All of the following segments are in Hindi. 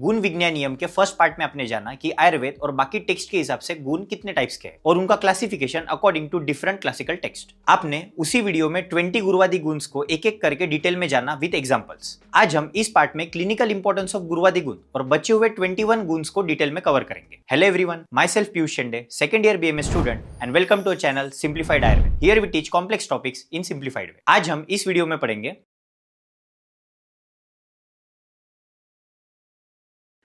गुण विज्ञान नियम के फर्स्ट पार्ट में आपने जाना कि आयुर्वेद और बाकी टेक्स्ट के हिसाब से गुण कितने टाइप्स के हैं और उनका classification according to different classical text. आपने उसी वीडियो में 20 गुरुवादी गुण्स को एक एक करके डिटेल में जाना विद एग्जांपल्स। आज हम इस पार्ट में क्लिनिकल इंपॉर्टेंस ऑफ गुरुवादी गुण और बचे हुए 21 गुण्स को डिटेल में कवर करेंगे। Hello everyone, myself Piyush Shende, second year BMS student and welcome to channel simplified Ayurveda. Here we teach complex topics in simplified way. आज हम इस वीडियो में पढ़ेंगे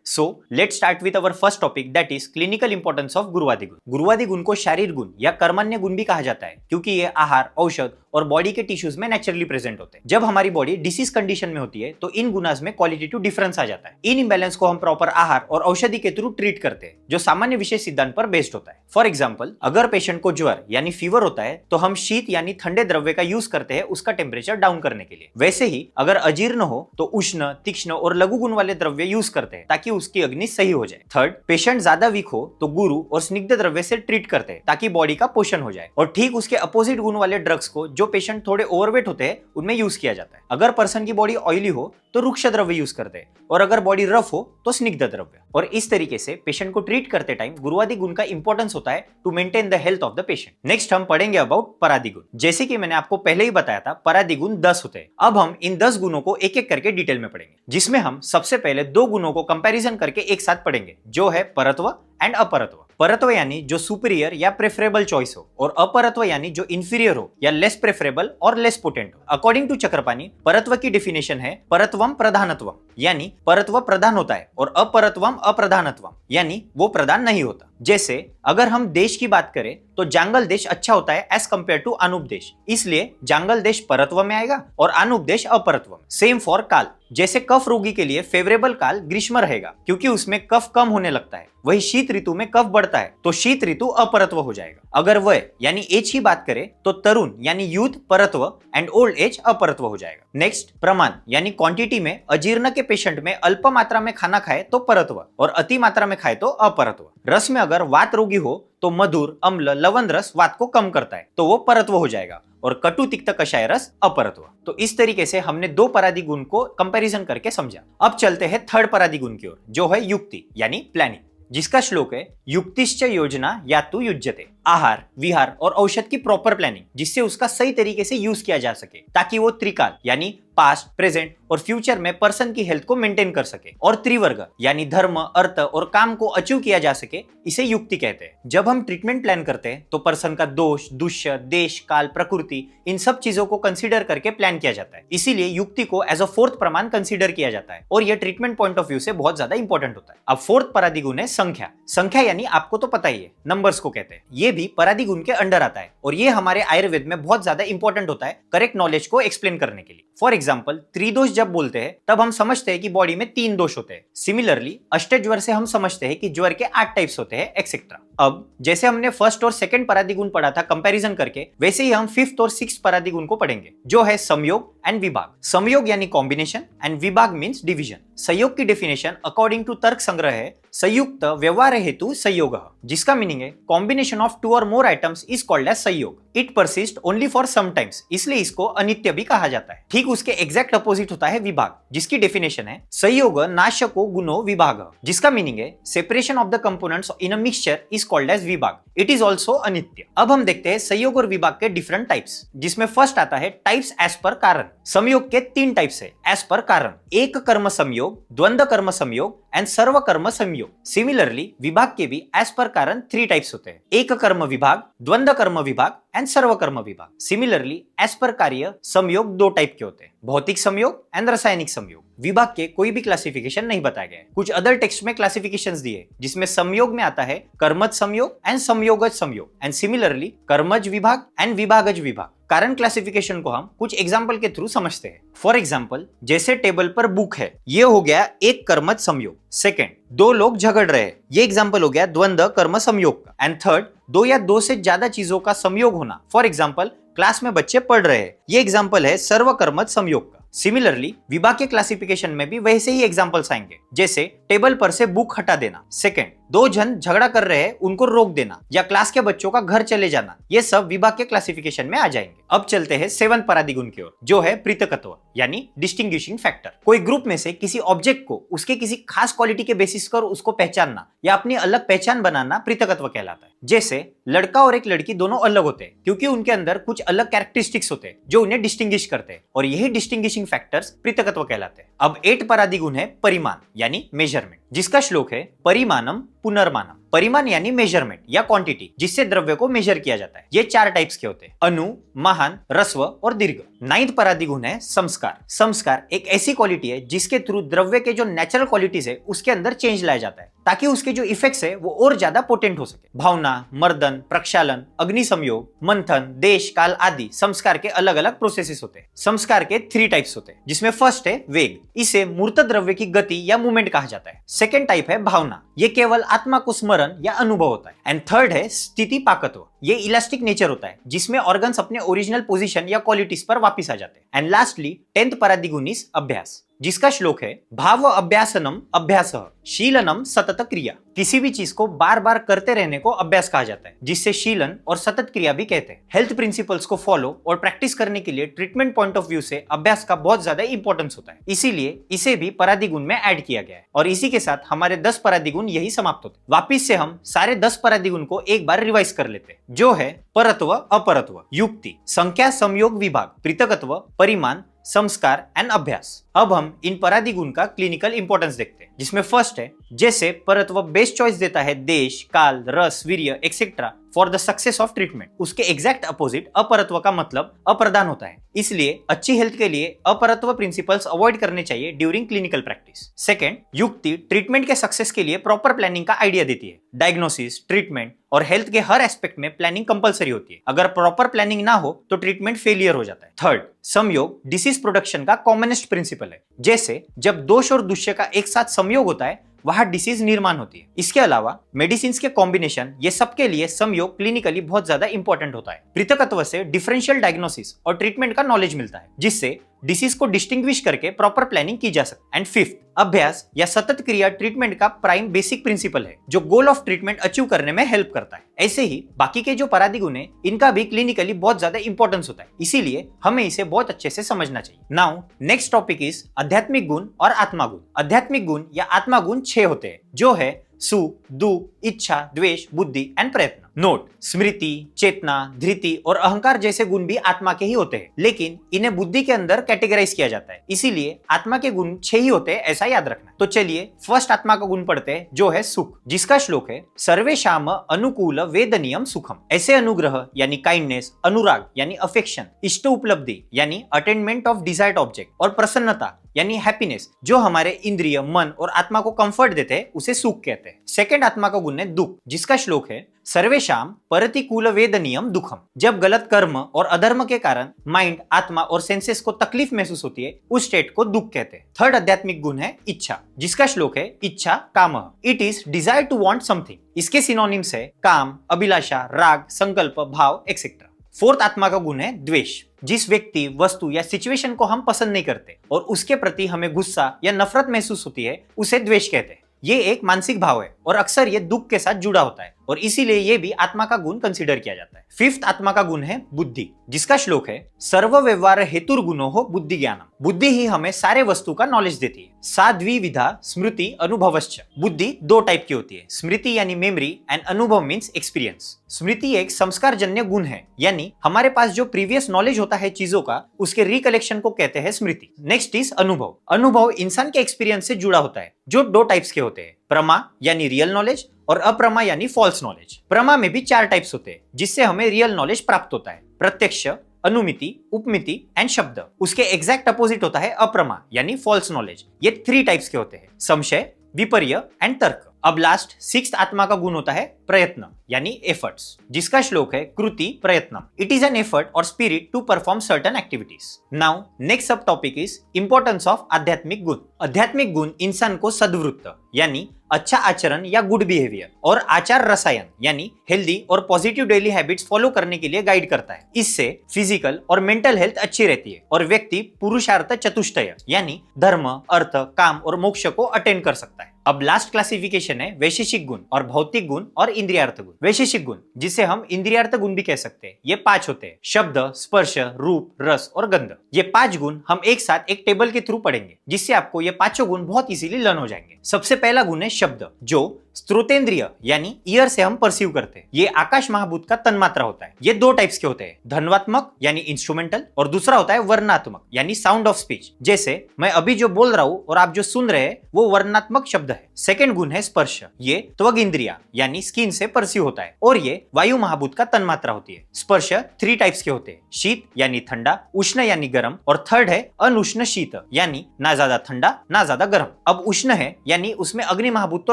So let's start with our first topic, that is clinical importance of गुरुवादी गुण। गुरुवादी गुण को शारीरिक गुण या कर्मण्य गुण भी कहा जाता है क्योंकि ये आहार, औषध और बॉडी के टिश्यूज में नेचुरली प्रेजेंट होते हैं। जब हमारी बॉडी डिसीज कंडीशन में होती है तो इन गुणास में क्वालिटेटिव डिफरेंस आ जाता है। इन इम्बैलेंस को हम प्रॉपर आहार और औषधि के थ्रू ट्रीट करते हैं जो सामान्य विशेष सिद्धांत पर बेस्ड होता है। फॉर एग्जाम्पल, अगर पेशेंट को ज्वर यानी फीवर होता है तो हम शीत यानी ठंडे द्रव्य का यूज करते हैं उसका टेम्परेचर डाउन करने के लिए। वैसे ही अगर अजीर्ण हो तो उष्ण, तीक्ष्ण और लघु गुण वाले द्रव्य यूज करते हैं ताकि उसकी अग्नि सही हो जाए। थर्ड, पेशेंट ज्यादा वीक हो तो गुरु और स्निग्ध द्रव्य से ट्रीट करते हैं ताकि बॉडी का पोषण हो जाए। और ठीक उसके अपोजिट गुण वाले ड्रग्स को जो पेशेंट थोड़े ओवरवेट होते हैं उनमें यूज किया जाता है। अगर पर्सन की बॉडी ऑयली हो तो रुक्ष द्रव्य यूज करते हैं और अगर बॉडी रफ हो तो स्निग्ध द्रव्य। और इस तरीके से पेशेंट को ट्रीट करते टाइम गुरुवादी गुण का इंपॉर्टेंस होता है to maintain the health of the patient. Next हम पढ़ेंगे अबाउट परादी गुण। जैसे कि मैंने आपको पहले ही बताया था, परादी गुण 10 होते हैं। अब हम इन 10 गुणों को एक एक करके डिटेल में पढ़ेंगे, जिसमें हम सबसे पहले 2 गुणों को कंपैरिजन करके एक साथ पढ़ेंगे, जो है परत्व एंड अपरत्व। परत्व यानी जो सुपीरियर या प्रेफरेबल चॉइस हो और अपरत्व यानी जो इंफीरियर हो या लेस प्रेफरेबल और लेस पोटेंट हो। अकॉर्डिंग टू चक्रपाणी, परत्व की डेफिनेशन है परत्वम प्रधानत्वम, यानी परत्व प्रधान होता है और अपरत्वम अप्रधानत्वम यानी वो प्रधान नहीं होता। जैसे अगर हम देश की बात करें तो जांगल देश अच्छा होता है एज कंपेयर टू अनूप देश, इसलिए जांगल देश परत्व में आएगा और अनूप देश अपरत्व में। सेम फॉर काल, जैसे कफ रोगी के लिए फेवरेबल काल ग्रीष्म रहेगा क्योंकि उसमें कफ कम होने लगता है। वही शीत ऋतु में कफ बढ़ता है तो शीत ऋतु अपरत्व हो जाएगा। अगर वह यानी एज की बात करें तो तरुण यानी यूथ परत्व एंड ओल्ड एज अपरत्व हो जाएगा। नेक्स्ट, प्रमाण यानी क्वांटिटी में अजीर्ण के पेशेंट में अल्प मात्रा में खाना खाए तो परत्व और अति मात्रा में खाए तो अपरत्व। रस में अगर वात रोगी हो तो मधुर, अम्ल, लवण रस वात को कम करता है तो वो परत्व हो जाएगा और कटु तिक्त कषाय रस अपरत्व। तो इस तरीके से हमने 2 परादी गुण को कंपैरिजन करके समझा। अब चलते हैं थर्ड परादी गुण की ओर, जो है युक्ति यानी प्लानिंग, जिसका श्लोक है युक्तिश्च योजना यातु युज्यते। आहार, विहार और औषध की प्रॉपर प्लानिंग जिससे उसका सही तरीके से यूज किया जा सके ताकि वो त्रिकाल यानी पास्ट, प्रेजेंट और फ्यूचर में पर्सन की हेल्थ को मेंटेन कर सके। और त्रिवर्ग यानी धर्म, अर्थ और काम को अचीव किया जा सके, इसे युक्ति कहते हैं। जब हम ट्रीटमेंट प्लान करते हैं तो पर्सन का दोष, दुष्य, देश, काल, प्रकृति इन सब चीजों को कंसीडर करके प्लान किया जाता है। इसीलिए युक्ति को एज अ फोर्थ प्रमाण कंसीडर किया जाता है और यह ट्रीटमेंट पॉइंट ऑफ व्यू से बहुत ज्यादा इंपॉर्टेंट होता है। अब फोर्थ परादी गुण है संख्या। संख्या यानी आपको तो पता ही है, नंबर्स को कहते हैं। ये भी परादी गुण के अंडर आता है और ये हमारे आयुर्वेद में बहुत ज्यादा इंपॉर्टेंट होता है करेक्ट नॉलेज को एक्सप्लेन करने के लिए। फॉर एग्जाम्पल, त्रिदोष जब बोलते हैं तब हम समझते हैं कि बॉडी में 3 दोष होते हैं। सिमिलरली अष्टज्वर से हम समझते हैं कि ज्वर के 8 टाइप्स होते हैं एक्सेट्रा। अब जैसे हमने फर्स्ट और सेकंड परादी गुण पढ़ा था कंपैरिजन करके, वैसे ही हम 5th और 6th परादी गुण को पढ़ेंगे, जो है संयोग एंड विभाग। संयोग यानी कॉम्बिनेशन एंड विभाग मींस डिवीजन। संयोग की डेफिनेशन अकॉर्डिंग टू तर्क संग्रह है संयुक्त व्यवहार हेतु संयोग, जिसका मीनिंग है कॉम्बिनेशन ऑफ 2 और more items is called as संयोग। It persist only for some times, इसलिए इसको अनित्य भी कहा जाता है। ठीक उसके एग्जैक्ट अपोजिट होता है विभाग, जिसकी डेफिनेशन है संयोग नाशको गुणो विभाग, जिसका मीनिंग है separation of the components in a mixture is called as विभाग। इट इज ऑल्सो अनित्य। अब हम देखते हैं संयोग और विभाग के डिफरेंट टाइप्स, जिसमें फर्स्ट आता है टाइप्स एज पर कारण। संयोग के 3 टाइप्स है एज पर कारण, एक कर्म संयोग, द्वंद्व कर्म संयोग एंड सर्व कर्म संयोग। सिमिलरली विभाग के भी एज पर कारण 3 टाइप्स होते हैं, एक कर्म विभाग, द्वंद्व कर्म विभाग एंड सर्व कर्म विभाग। सिमिलरली एज पर कार्य संयोग 2 टाइप के होते हैं, भौतिक संयोग एंड रासायनिक संयोग। विभाग के कोई भी क्लासिफिकेशन नहीं बताया गया है। कुछ अदर टेक्स्ट में क्लासिफिकेशंस दिए, जिसमें संयोग में आता है कर्मज संयोग एंड संयोगज संयोग एंड सिमिलरली कर्मज विभाग एंड विभागज विभाग। कारण क्लासिफिकेशन को हम कुछ एग्जाम्पल के थ्रू समझते हैं। फॉर एग्जाम्पल, जैसे टेबल पर बुक है, ये हो गया एक कर्मज संयोग। सेकेंड, 2 लोग झगड़ रहे हैं, ये एग्जाम्पल हो गया द्वंद्व कर्म संयोग का। एंड थर्ड, 2 या 2 से ज्यादा चीजों का संयोग होना। फॉर एग्जाम्पल, क्लास में बच्चे पढ़ रहे हैं, ये एग्जाम्पल है सर्वकर्मज संयोग का। सिमिलरली विभाग के क्लासिफिकेशन में भी वैसे ही एग्जाम्पल्स आएंगे, जैसे टेबल पर से बुक हटा देना। सेकेंड, दो जन झगड़ा कर रहे हैं उनको रोक देना, या क्लास के बच्चों का घर चले जाना, ये सब विभाग के क्लासिफिकेशन में आ जाएंगे। अब चलते हैं 7 परादिगुण की ओर, जो है पृथकत्व यानी डिस्टिंग्विशिंग फैक्टर। कोई ग्रुप में से किसी ऑब्जेक्ट को उसके किसी खास क्वालिटी के बेसिस पर उसको पहचानना या अपनी अलग पहचान बनाना पृथकत्व कहलाता है। जैसे लड़का और एक लड़की दोनों अलग होते हैं क्योंकि उनके अंदर कुछ अलग कैरेक्टरिस्टिक्स होते हैं जो उन्हें डिस्टिंग्विश करते हैं, और यही डिस्टिंग्विशिंग फैक्टर्स पृथकत्व कहलाते हैं। अब 8 परादिगुण है परिमाण यानी मेजरमेंट, जिसका श्लोक है परिमाणम पुनर्मानम। परिमाण यानी मेजरमेंट या क्वांटिटी, जिससे द्रव्य को मेजर किया जाता है। ये 4 टाइप्स के होते हैं, अणु, महान, ह्रस्व और दीर्घ। 9th परादिगुण है संस्कार। संस्कार एक ऐसी क्वालिटी है जिसके थ्रू द्रव्य के जो नेचुरल क्वालिटीज है उसके अंदर चेंज लाया जाता है ताकि उसके जो इफेक्ट्स है वो और ज्यादा पोटेंट हो सके। भावना, मर्दन, प्रक्षालन, अग्नि संयोग, मंथन, देश, काल आदि संस्कार के अलग अलग प्रोसेसेस होते हैं। संस्कार के 3 टाइप्स होते हैं, जिसमें फर्स्ट है वेग। इसे मूर्त द्रव्य की गति या मूवमेंट कहा जाता है। सेकेंड टाइप है भावना, ये केवल आत्मा को स्मरण या अनुभव होता है। एंड थर्ड है स्थिति पाकत्व, ये इलास्टिक नेचर होता है जिसमें ऑर्गन्स अपने ओरिजिनल पोजीशन या क्वालिटीज पर वापस आ जाते हैं। एंड लास्टली 10th परादिगुण इज अभ्यास, जिसका श्लोक है भाव अभ्यासनम अभ्यासः शीलनम सतत क्रिया। किसी भी चीज को बार बार करते रहने को अभ्यास कहा जाता है, जिससे शीलन और सतत क्रिया भी कहते हैं। हेल्थ प्रिंसिपल्स को फॉलो और प्रैक्टिस करने के लिए ट्रीटमेंट पॉइंट ऑफ व्यू से अभ्यास का बहुत ज्यादा इंपॉर्टेंस होता है, इसीलिए इसे भी परादिगुण में ऐड किया गया है। और इसी के साथ हमारे 10 परादिगुण यही समाप्त होते हैं। वापिस से हम सारे 10 परादिगुण को एक बार रिवाइज कर लेते हैं, जो है परत्व, अपरत्व, युक्ति, संख्या, संयोग, विभाग, पृथकत्व, परिमाण, संस्कार एंड अभ्यास। अब हम इन परादिगुण का क्लिनिकल इंपॉर्टेंस देखते हैं, जिसमें फर्स्ट है जैसे परत्व बेस्ट चॉइस देता है देश, काल, रस, वीर्य etcetera for the success of treatment, उसके एग्जैक्ट अपोजिट अपरत्व का मतलब अप्रदान होता है। इसलिए अच्छी हेल्थ के लिए अपरत्व प्रिंसिपल्स अवॉइड करने चाहिए ड्यूरिंग क्लिनिकल प्रैक्टिस। सेकंड, युक्ति ट्रीटमेंट के सक्सेस के लिए प्रॉपर प्लानिंग का आइडिया देती है। डायग्नोसिस, ट्रीटमेंट और हेल्थ के हर एस्पेक्ट में प्लानिंग कंपलसरी होती है। अगर प्रॉपर प्लानिंग ना हो तो ट्रीटमेंट फेलियर हो जाता है। थर्ड, संयोग डिसीज प्रोडक्शन का कॉमनेस्ट प्रिंसिपल है। जैसे जब दोष और दुष्य का एक साथ संयोग होता है वहां डिसीज निर्माण होती है। इसके अलावा मेडिसिन के कॉम्बिनेशन, ये सबके लिए संयोग क्लिनिकली बहुत ज्यादा इंपॉर्टेंट होता है। पृथकत्व से डिफरेंशियल डायग्नोसिस और ट्रीटमेंट का नॉलेज मिलता है, जिससे डिसीज को डिस्टिंग्विश करके प्रॉपर प्लानिंग की जा सकती है। एंड फिफ्थ, अभ्यास या सतत क्रिया ट्रीटमेंट का प्राइम बेसिक प्रिंसिपल है, जो गोल ऑफ ट्रीटमेंट अचीव करने में हेल्प करता है। ऐसे ही बाकी के जो परादिगुण है इनका भी क्लिनिकली बहुत ज्यादा इंपॉर्टेंस होता है, इसीलिए हमें इसे बहुत अच्छे से समझना चाहिए। नाउ नेक्स्ट टॉपिक इज आध्यात्मिक गुण और आत्मा गुण। आध्यात्मिक गुण या आत्मा गुण 6 होते हैं, जो है सुख, दुख, इच्छा, द्वेष, बुद्धि एंड प्रयत्न। नोट, स्मृति, चेतना, धृति और अहंकार जैसे गुण भी आत्मा के ही होते हैं, लेकिन इन्हें बुद्धि के अंदर कैटेगराइज किया जाता है, इसीलिए आत्मा के गुण 6 ही होते हैं, ऐसा याद रखना। तो चलिए फर्स्ट आत्मा का गुण पढ़ते हैं, जो है सुख, जिसका श्लोक है सर्वेशाम अनुकूल वेदनीयम सुखम। ऐसे अनुग्रह यानी काइंडनेस, अनुराग यानी अफेक्शन, इष्ट उपलब्धि यानी अटेनमेंट ऑफ डिजायर्ड ऑब्जेक्ट और प्रसन्नता यानी हैप्पीनेस, जो हमारे इंद्रिय, मन और आत्मा को कंफर्ट देते हैं, उसे सुख कहते हैं। सेकंड आत्मा का गुण है दुख, जिसका श्लोक है सर्वेशाम प्रतिकूल वेदनीयम दुखम। जब गलत कर्म और अधर्म के कारण माइंड, आत्मा और सेंसेस को तकलीफ महसूस होती है, उस स्टेट को दुख कहते हैं। थर्ड आध्यात्मिक गुण है इच्छा, जिसका श्लोक है इच्छा काम, it is desire to want something. इसके सिनोनिम्स है काम, अभिलाषा, राग, संकल्प, भाव एक्सेट्रा। फोर्थ आत्मा का गुण है द्वेष, जिस व्यक्ति, वस्तु या सिचुएशन को हम पसंद नहीं करते और उसके प्रति हमें गुस्सा या नफरत महसूस होती है, उसे द्वेष कहते हैं। ये एक मानसिक भाव है और अक्सर ये दुख के साथ जुड़ा होता है, और इसीलिए ये भी आत्मा का गुण कंसीडर किया जाता है। फिफ्थ आत्मा का गुण है बुद्धि, जिसका श्लोक है सर्व व्यवहार हेतुर गुणो हो बुद्धि ज्ञानम। बुद्धि ही हमें सारे वस्तु का नॉलेज देती है। साद्विविधा स्मृति अनुभवश्च। बुद्धि 2 टाइप की होती है, स्मृति यानी मेमोरी एंड अनुभव मीन्स एक्सपीरियंस। स्मृति एक संस्कार जन्य गुण है, यानी हमारे पास जो प्रीवियस नॉलेज होता है चीजों का, उसके रिकलेक्शन को कहते हैं स्मृति। नेक्स्ट इज अनुभव। अनुभव इंसान के एक्सपीरियंस से जुड़ा होता है, जो 2 टाइप्स के होते हैं, प्रमा यानी रियल नॉलेज और अप्रमा यानी फॉल्स नॉलेज। प्रमा में भी 4 टाइप्स होते हैं, जिससे हमें रियल नॉलेज प्राप्त होता है, प्रत्यक्ष, अनुमिति, उपमिति एंड शब्द। उसके एग्जैक्ट अपोजिट होता है अप्रमा यानी फॉल्स नॉलेज। ये 3 टाइप्स के होते हैं, संशय, विपर्य एंड तर्क। अब लास्ट 6th आत्मा का गुण होता है प्रयत्न यानी एफर्ट्स, जिसका श्लोक है कृति प्रयत्नम। इट इज एन एफर्ट और spirit to perform certain activities. Now next subtopic is importance of आध्यात्मिक गुण। आध्यात्मिक गुण इंसान को सद्वृत्त यानी अच्छा आचरण या गुड बिहेवियर और आचार रसायन यानी हेल्दी और पॉजिटिव डेली हैबिट्स फॉलो करने के लिए गाइड करता है। इससे फिजिकल और मेंटल हेल्थ अच्छी रहती है और व्यक्ति पुरुषार्थ चतुष्टय यानी धर्म, अर्थ, काम और मोक्ष को अटेंड कर सकता है। अब लास्ट क्लासिफिकेशन है वैशेषिक गुण और भौतिक गुण और इंद्रियार्थ गुण। वैशेषिक गुण, जिसे हम इंद्रियार्थ गुण भी कह सकते हैं, ये 5 होते हैं: शब्द, स्पर्श, रूप, रस और गंध। ये 5 गुण हम एक साथ एक टेबल के थ्रू पढ़ेंगे, जिससे आपको ये पांचों गुण बहुत इजीली लर्न हो जाएंगे। सबसे पहला गुण है शब्द, जो स्रोतेंद्रिय यानी ईयर से हम परसीव करते हैं। ये आकाश महाभूत का तन्मात्रा होता है। ये 2 टाइप्स के होते हैं, धन्वात्मक यानी इंस्ट्रूमेंटल, और दूसरा होता है वर्णात्मक यानी साउंड ऑफ स्पीच। जैसे मैं अभी जो बोल रहा हूं और आप जो सुन रहे हैं वो वर्णात्मक शब्द है। सेकंड गुण है स्पर्श, ये त्वग इंद्रिया यानी स्किन से परसीव होता है और ये वायु महाभूत का तन्मात्रा होती है। स्पर्श 3 टाइप्स के होते हैं, शीत यानी ठंडा, उष्ण यानी गर्म, और थर्ड है अनुष्ण शीत यानी ना ज्यादा ठंडा ना ज्यादा गर्म। अब उष्ण है यानी उसमें अग्नि महाभूत तो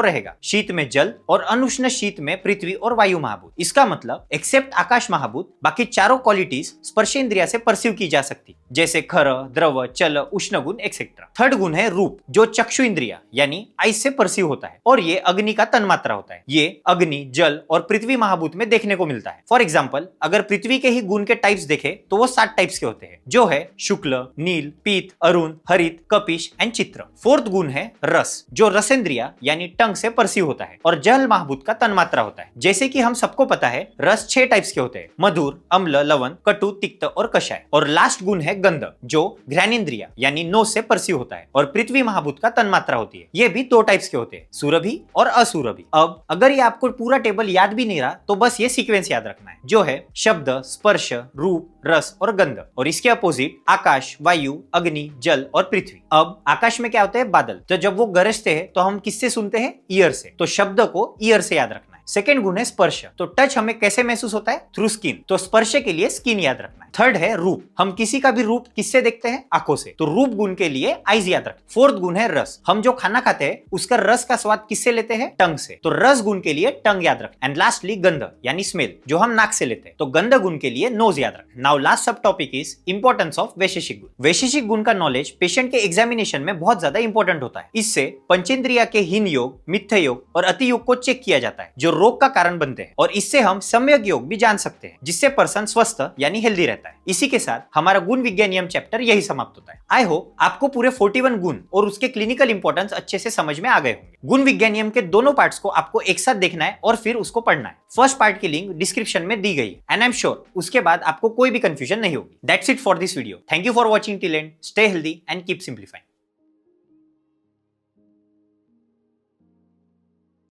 रहेगा, शीत में जल और अनुष्ण शीत में पृथ्वी और वायु महाभूत। इसका मतलब एक्सेप्ट आकाश महाभूत बाकी चारों क्वालिटीज स्पर्शेंद्रिया से परसीव की जा सकती, जैसे खर, द्रव, चल, उष्ण गुण एक्सेट्रा। थर्ड गुण है रूप, जो चक्षु इंद्रिया यानी आइस से परसीव होता है और ये अग्नि का तन्मात्रा होता है। ये अग्नि, जल और पृथ्वी महाभूत में देखने को मिलता है। फॉर एग्जाम्पल, अगर पृथ्वी के ही गुण के टाइप्स देखे तो वो 7 टाइप्स के होते हैं, जो है शुक्ल, नील, पीत, अरुण, हरित, कपिश एंड चित्र। फोर्थ गुण है रस, जो रसेंद्रिया यानी टंग से परसीव होता है और जल महाभूत का तन्मात्रा होता है। जैसे कि हम सबको पता है रस 6 टाइप्स के होते हैं, मधुर, अम्ल, लवण, कटु, तिक्त और कषाय। और लास्ट गुण है गंध, जो घ्राणेन्द्रिया यानी नोज से परसीव होता है और पृथ्वी महाभूत का तन्मात्रा होती है। ये भी 2 टाइप्स के होते हैं, सुरभि और असुरभि। अब अगर ये आपको पूरा टेबल याद भी नहीं रहा तो बस ये सीक्वेंस याद रखना है, जो है शब्द, स्पर्श, रूप, रस और गंध, और इसके अपोजिट आकाश, वायु, अग्नि, जल और पृथ्वी। अब आकाश में क्या होते हैं? बादल। तो जब वो गरजते हैं तो हम किससे सुनते हैं? ईयर से। तो शब्द को ईयर से याद रखना है। सेकेंड गुण है स्पर्श, तो टच हमें कैसे महसूस होता है? थ्रू स्किन, तो स्पर्श के लिए स्किन याद रखना है। थर्ड है रूप, हम किसी का भी रूप किससे देखते हैं? आंखों से, तो रूप गुण के लिए आईज याद रखें। फोर्थ गुण है रस, हम जो खाना खाते हैं उसका रस का स्वाद किससे लेते हैं? टंग से, तो रस गुण के लिए टंग याद रखें। एंड लास्टली गंध यानी स्मेल, जो हम नाक से लेते हैं, तो गंध गुण के लिए नोज याद रखें। नाउ लास्ट सब टॉपिक इज इंपॉर्टेंस ऑफ वैशेषिक गुण। वैशेषिक गुण का नॉलेज पेशेंट के एग्जामिनेशन में बहुत ज्यादा इंपॉर्टेंट होता है। इससे पंचेंद्रिया के हीन योग, मिथ्य योग और अति योग को चेक किया जाता है, जो रोग का कारण बनते हैं, और इससे हम सम्यक योग भी जान सकते हैं, जिससे पर्सन स्वस्थ यानी हेल्दी रहता है। इसी के साथ हमारा गुण विज्ञानियम चैप्टर यही समाप्त होता है। आई होप आपको पूरे 41 गुण और उसके क्लिनिकल इंपॉर्टेंस अच्छे से समझ में आ गए होंगे। गुण विज्ञानियम के दोनों पार्ट्स को आपको एक साथ देखना है और फिर उसको पढ़ना है। फर्स्ट पार्ट की लिंक डिस्क्रिप्शन में दी गई है एंड आई एम श्योर उसके बाद आपको कोई भी कंफ्यूजन नहीं होगी। That's it for this video. Thank you for watching till and. Stay healthy and keep simplifying.